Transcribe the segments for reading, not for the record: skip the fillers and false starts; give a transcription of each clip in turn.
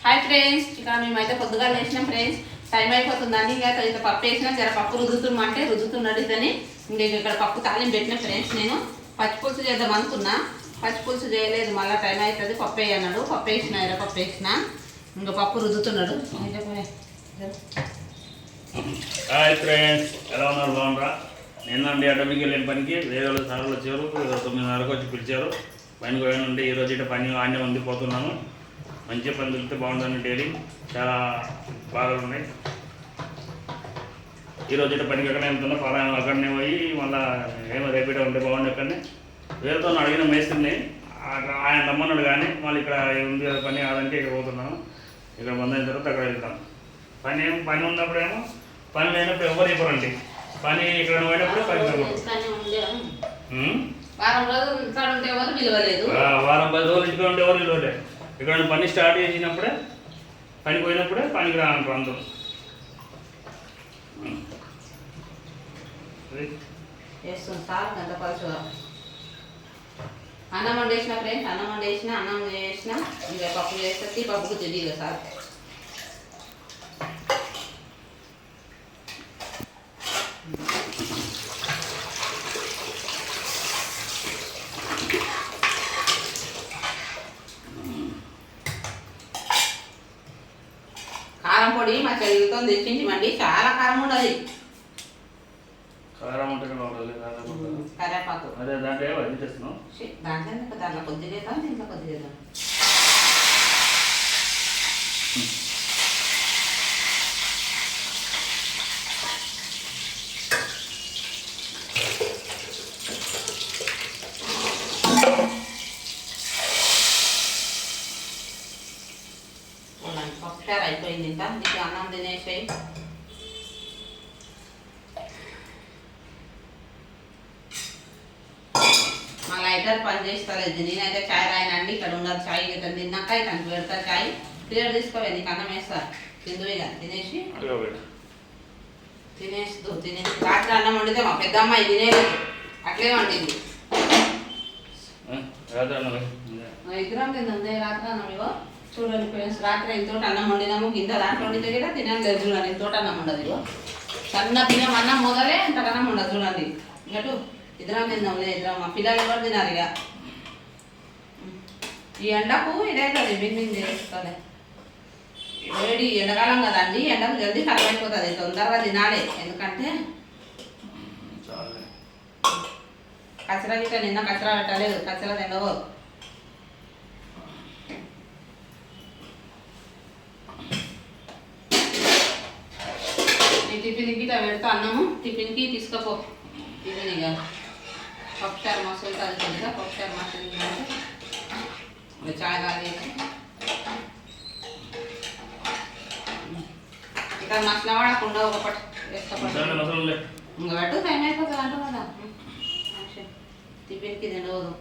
Hi friends, ఇక్కడ మేమైతే పొద్దుగా లేచినాం ఫ్రెండ్స్. టైం అయిపోతుందని ఇక పప్పు వేసినా జర పప్పు రుద్దుతుమ్మంటే రుద్దుతున్నాడు ఇదని. ఇంక ఇక్కడ పప్పు తాలింపు పెట్టిన ఫ్రెండ్స్. నేను పచ్చిపులుసు చేద్దాం అనుకున్నా, పచ్చిపులుసు చేయలేదు, మళ్ళీ టైం అవుతుంది పప్పు వేయన్నాడు. పప్పు వేసిన ఎర్రపప్పు వేసిన, ఇంకా పప్పు రుద్దుతున్నాడు. హాయ్ ఫ్రెండ్స్, ఎలా ఉన్నారు? బాగున్నారా? నిన్నండి అటమీకి వెళ్ళిన పనికి వేరే వాళ్ళు సార్లు వచ్చారు, 9:30 వచ్చి పిలిచారు. పనికి పోయానండి. ఈరోజు ఇటు పని ఆడనే ఉంది, పోతున్నాను. మంచిగా పని దొరికితే బాగుంటుంది. డైలీ చాలా బాగా ఉన్నాయి. ఈరోజు ఇటు పనికి ఎక్కడనే వెళ్తున్నా, పారాయణం అక్కడనే పోయి మళ్ళీ ఏమో రేపీట ఉంటే బాగుంది. అక్కడనే వేరేతో అడిగిన మేస్తుంది, ఆయన రమ్మన్నాడు. కానీ మళ్ళీ ఇక్కడ ఉంది కదా పని, అదంటే ఇక్కడ పోతున్నాను. ఇక్కడ బంద్ అయిన తర్వాత అక్కడ వెళ్తాం. పని ఉన్నప్పుడేమో, పని లేనప్పుడు ఎవరు ఇవ్వరండి. పని ఇక్కడ పోయినప్పుడు పని వారం 10 రోజులు ఇంటికి ఉంటే ఎవరు నిలవలే. ఇక్కడ పని స్టార్ట్ చేసినప్పుడే, పని పోయినప్పుడే పనికి రాను అందరూ. అన్నం వండేసిన ఫ్రెండ్స్, అన్నం వండేసిన, అన్నం చేసిన. ఇక పప్పు చేస్తే పప్పుకు తెలియదు సార్. కారం పొడి మా చెల్లితో తెచ్చించమండి, చాలా కారం ఉండదు. కారం ఉంటే కరేపాకు అదే దాంట్లో అది చేస్తున్నాం. దాంట్లో కొద్దిగా వేద్దాం, దీంట్లో కొద్దిగా వేద్దాం. పప్పుచారు అయిపోయింది. ఇంకా నీకు అన్నం తినేసాయి. మా లైటర్ పని చేస్తలేదు. నేనైతే చాయ్ రాయనండి. ఇక్కడ ఉన్నది చాయ్ అయితే తిన్నాక తనకు పెడతా చాయ్. ప్లేట్ తీసుకోవాలి, నీకు అన్నం వేస్తా. తిందువేగా తినేసి తినేసి రాత్రి అన్నం వండితే మా పెద్ద అమ్మాయి తినేది అట్లే వండింది. ఇద్దరం తింది రాత్రి అన్నం. ఇగో చూడండి ఫ్రెండ్స్, రాత్రి ఇంతోటి అన్నం వండినాము. కింద దాంట్లో వండితే కూడా తినలేదు. చూడండి ఇంతోటి అన్నం ఉండదు. ఇగో సన్న బియ్యం అన్నం మొదలే ఇంతకన్నం ఉండదు. చూడండి ఇంకటు ఇద్దరం తిందాంలే. ఇద్దరం మా పిల్లలు ఎవరు తినారు. ఇక ఈ ఎండకు ఇదైతుంది, బిన్నింగ్ చేస్తుంది. వేడి ఎండాకాలం కదండి, ఎండకు జల్దీ ఖరాబ్ అయిపోతుంది. తొందరగా తినాలి, ఎందుకంటే కచరా గిట్ట నిన్న కచరా పెట్టలేదు. కచరా తినవు. టిఫిన్కి ఇట్లా పెడతా అన్నము. టిఫిన్కి తీసుకపో. టిఫిన్ ఇక పప్పుచారు మసాలా తాగుతుంది కదా, పప్పుచారు మసాలా అంటే చాయ్ తాగేసి ఇక్కడ మసాలా వాడకుండా ఒకటి వేసుకోపట్టు. ఇంకా పట్టు టైం అయిపోతుంది అంటావు కదా. టిఫిన్కి తినవదు.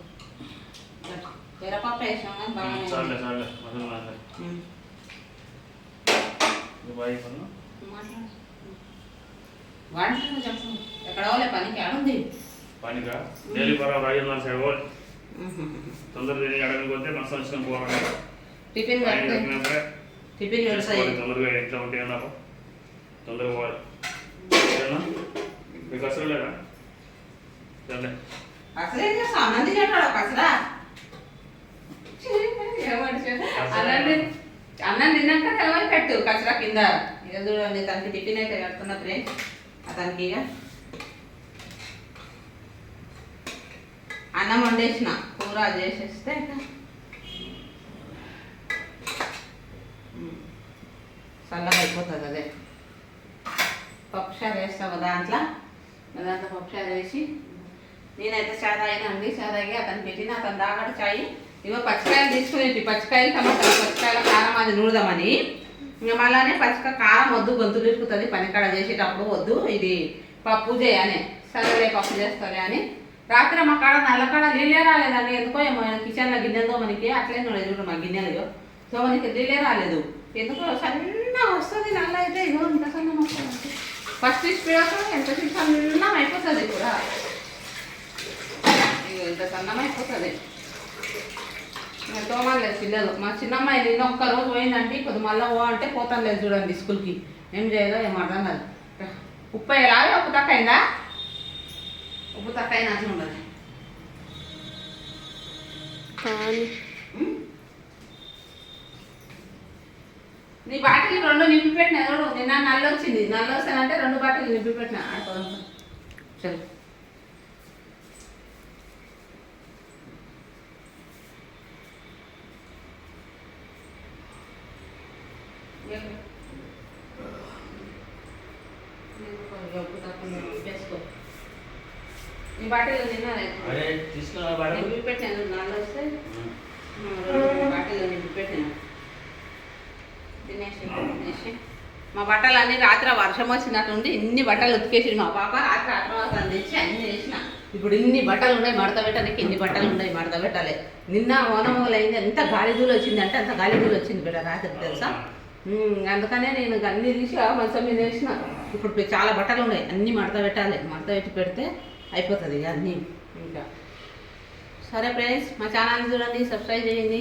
ఎర్రపప్పు వేసాం కానీ బాగా వాడిన చెప్పు. ఎక్కడ వాళ్ళే పనికి ఆడుంది. పనికా డైలీ పరా రాజన్న సైడ్ తొందరగా తిని అడగని పోతే మస్తు వచ్చిన పోవాలి. టిఫిన్ టిఫిన్ తొందరగా ఎట్లా ఉంటే నాకు తొందరగా పోవాలి. మీకు అసలు లేదా? సరే అసలే అన్నం తింటాడు కసరా. అన్నం తిన్నాక తెలవని పెట్టు కసరా కింద. ఇక చూడండి తనకి టిఫిన్ అయితే పెడుతున్నా ఫ్రెండ్స్. అతనికి ఇక అన్నం వండేసిన, కూర చేసేస్తే చల్లగా అయిపోతుంది. అదే పప్పుచారు వేస్తాము దాంట్లో పప్పుచారు వేసి. నేనైతే చాయ్ తాగినండి. చాయ్ తాగి అతను పెట్టిన, అతను తాగడు చాయ్. ఇవో పచ్చికాయలు తీసుకునేవి, పచ్చికాయలు టమాటాలు. పచ్చికాయల కారం అది నూడదామని. ఇంకా మళ్ళానే కారం వద్దు, గొంతు తిరుగుతుంది పనికాడ చేసేటప్పుడు, వద్దు ఇది పప్పు చేయని. సరేలే పప్పు చేస్తారే అని రాత్రి మా కాడ నల్లకాడ నీళ్ళే రాలేదండి. ఎందుకో ఏమో కిచెన్లో గిన్నెలతో మనకి అట్లే చూడు మా గిన్నెలు. సో మనకి నీళ్ళే రాలేదు. ఎందుకో సన్న వస్తుంది నల్ల అయితే. ఇదో ఇంత సన్నం వస్తుంది. ఫస్ట్ స్పీడ్ ఎంత సన్నం అయిపోతుంది కూడా. ఇగో ఇంత సన్నం అయిపోతుంది. ఇంకా తోమాలేదు పిల్లలు. మా చిన్నమ్మాయి నిన్న ఒక్క రోజు పోయిందంటే కొద్ది మళ్ళీ పో అంటే పోతాను లేదు చూడండి స్కూల్కి. ఏం చేయాలో ఏం అర్థం కాదు. ఉప్పు వేయాలా? ఉప్పు తక్కువ అయిందా? ఉప్పు తక్కువ అయినా అట్లా ఉండదు. నీ బాటిల్ 2 నింపి పెట్టినా చూడు. నిన్న నల్ల వచ్చింది. నల్ల వస్తానంటే 2 బాటిల్ నింపి పెట్టినా. చలో ఈ బాటిల్ నిన్న నింపి పెట్టాను. నల్ల వస్తే బాటిల్ నింపి పెట్టాను. తినేసి మా బట్టలు అన్నీ రాత్రి వర్షం వచ్చినట్టుండి ఇన్ని బట్టలు ఉతికేసి మా పాప రాత్రి అట్రావాసాలు తెచ్చి అన్నీ చేసిన. ఇప్పుడు ఇన్ని బట్టలు ఉన్నాయి మడత పెట్టడానికి. ఇన్ని బట్టలు ఉన్నాయి మడత పెట్టాలి. నిన్న ఓనమూలైంది. ఎంత గాలిదూలు వచ్చింది అంటే అంత గాలిదూలు వచ్చింది బిడ్డ రాత్రి తెలుసా. అందుకనే నేను అన్నీ తీసి మంచం మీద వేసిన. ఇప్పుడు చాలా బట్టలు ఉన్నాయి అన్నీ మడత పెట్టాలి. మడత పెట్టి పెడితే అయిపోతుంది ఇక అన్నీ. ఇంకా సరే ఫ్రెండ్స్, మా ఛానల్ చూడండి, సబ్స్క్రైబ్ చేయండి.